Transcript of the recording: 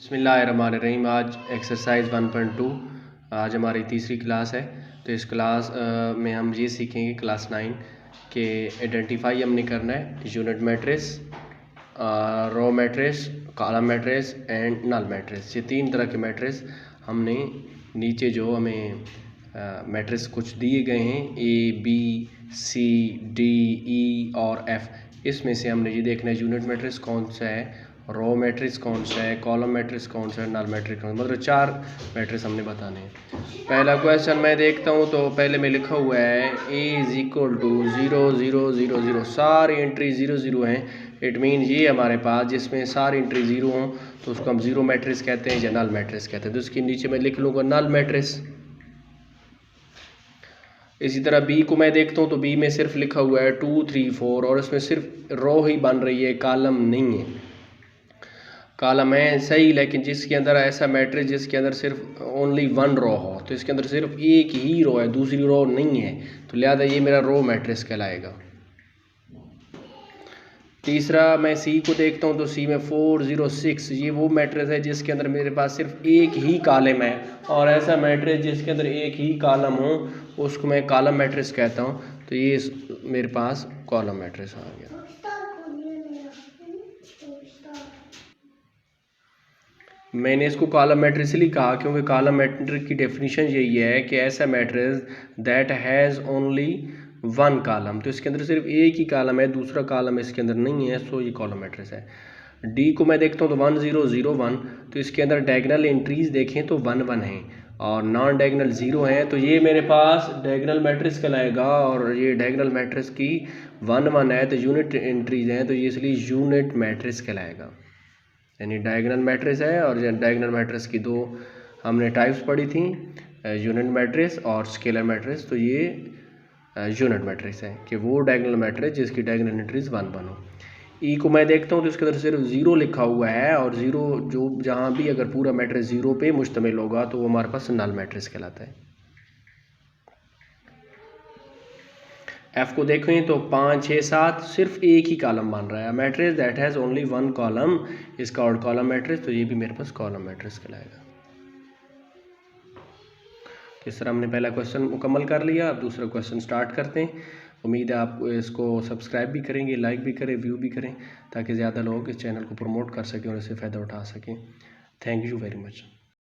बिस्मिल्लाहिर्रहमानिर्रहीम। आज एक्सरसाइज 1.2 आज हमारी तीसरी क्लास है। तो इस क्लास में हम ये सीखेंगे क्लास 9 के आइडेंटिफाई हमने करना है unit matrix, row matrix, column matrix and null matrix. ये तीन तरह के मैट्रिक्स हमने नीचे जो हमें मैट्रिक्स कुछ दिए गए हैं A, B, C, D, E और F, इसमें से हमने ये देखना है यूनिट मैट्रिक्स कौन सा है, रो मैट्रिक्स कौन सा है, कॉलम मैट्रिक्स कौन सा है, नल मैट्रिक्स कौन सा, मतलब 4 मैट्रिक्स हमने बताने हैं। पहला क्वेश्चन मैं देखता हूँ तो पहले में लिखा हुआ है A = 0 0 0 0, सारी एंट्री 0 0 हैं। इट मीन ये हमारे पास जिसमें सारी एंट्री 0 हों तो उसको हम जीरो मैट्रिक्स कहते हैं या नल मैट्रिक्स कहते हैं। तो उसके नीचे मैं लिख लूँगा नल मैट्रिक्स। इसी तरह बी को मैं देखता हूँ तो बी में सिर्फ लिखा हुआ है 2 3 4 और इसमें सिर्फ रो ही बन रही है, कॉलम नहीं है। कॉलम है सही, लेकिन जिसके अंदर ऐसा मैट्रिक्स जिसके अंदर सिर्फ ओनली 1 रो हो तो इसके अंदर सिर्फ एक ही रो है, दूसरी रो नहीं है, तो लिहाजा ये मेरा रो मैट्रिक्स कहलाएगा। तीसरा मैं सी को देखता हूँ तो सी में 4 0 6, ये वो मैट्रिक्स है जिसके अंदर मेरे पास सिर्फ एक ही कॉलम है, और ऐसा मैट्रिक्स जिसके अंदर एक ही कॉलम हो उसको मैं कॉलम मैट्रिक्स कहता हूँ। तो ये मेरे पास कॉलम मैट्रिक्स आ गया। मैंने इसको कॉलम मैट्रिक्स इसलिए कहा क्योंकि कॉलम मैट्रिक्स की डेफिनेशन यही है कि ऐसा matrix that has only 1 column, तो इसके अंदर सिर्फ एक ही कॉलम है, दूसरा कॉलम इसके अंदर नहीं है, सो ये कॉलम मैट्रिक्स है। डी को मैं देखता हूँ तो 1 0 0 1, तो इसके अंदर डायगोनल एंट्रीज देखें तो 1 1 हैं और नॉन डायगोनल 0 हैं, तो ये मेरे पास डायगोनल मैट्रिक्स कहलाएगा। और ये डायगोनल मैट्रिक्स की 1 1 है तो यूनिट एंट्रीज हैं, तो ये इसलिए यूनिट मैट्रिक्स कहलाएगा। यानी डायगोनल मैट्रिक्स है, और डायगोनल मैट्रिक्स की 2 हमने टाइप्स पढ़ी थी, यूनिट मैट्रिक्स और स्केलर मैट्रिक्स। तो ये यूनिट मैट्रिक्स है कि वो डायगोनल मैट्रिक्स जिसकी डायगोनल एंट्रीज 1 1 हो। ई को मैं देखता हूँ तो इसके अंदर सिर्फ 0 लिखा हुआ है, और 0 जो जहाँ भी अगर पूरा मैट्रिक्स 0 पे मुश्तमिल होगा तो वो हमारे पास नल मैट्रिक्स कहलाता है। एफ को देखें तो 5 6 7 सिर्फ एक ही कॉलम बन रहा है, matrix that has only 1 column is called column matrix, तो ये भी मेरे पास कॉलम मैट्रिक्स कहलाएगा। इस तरह हमने पहला क्वेश्चन मुकम्मल कर लिया। अब दूसरा क्वेश्चन स्टार्ट करते हैं। उम्मीद है आप इसको सब्सक्राइब भी करेंगे, लाइक भी करें, व्यू भी करें, ताकि ज़्यादा लोग इस चैनल को प्रमोट कर सकें और इससे फ़ायदा उठा सकें। Thank you very much.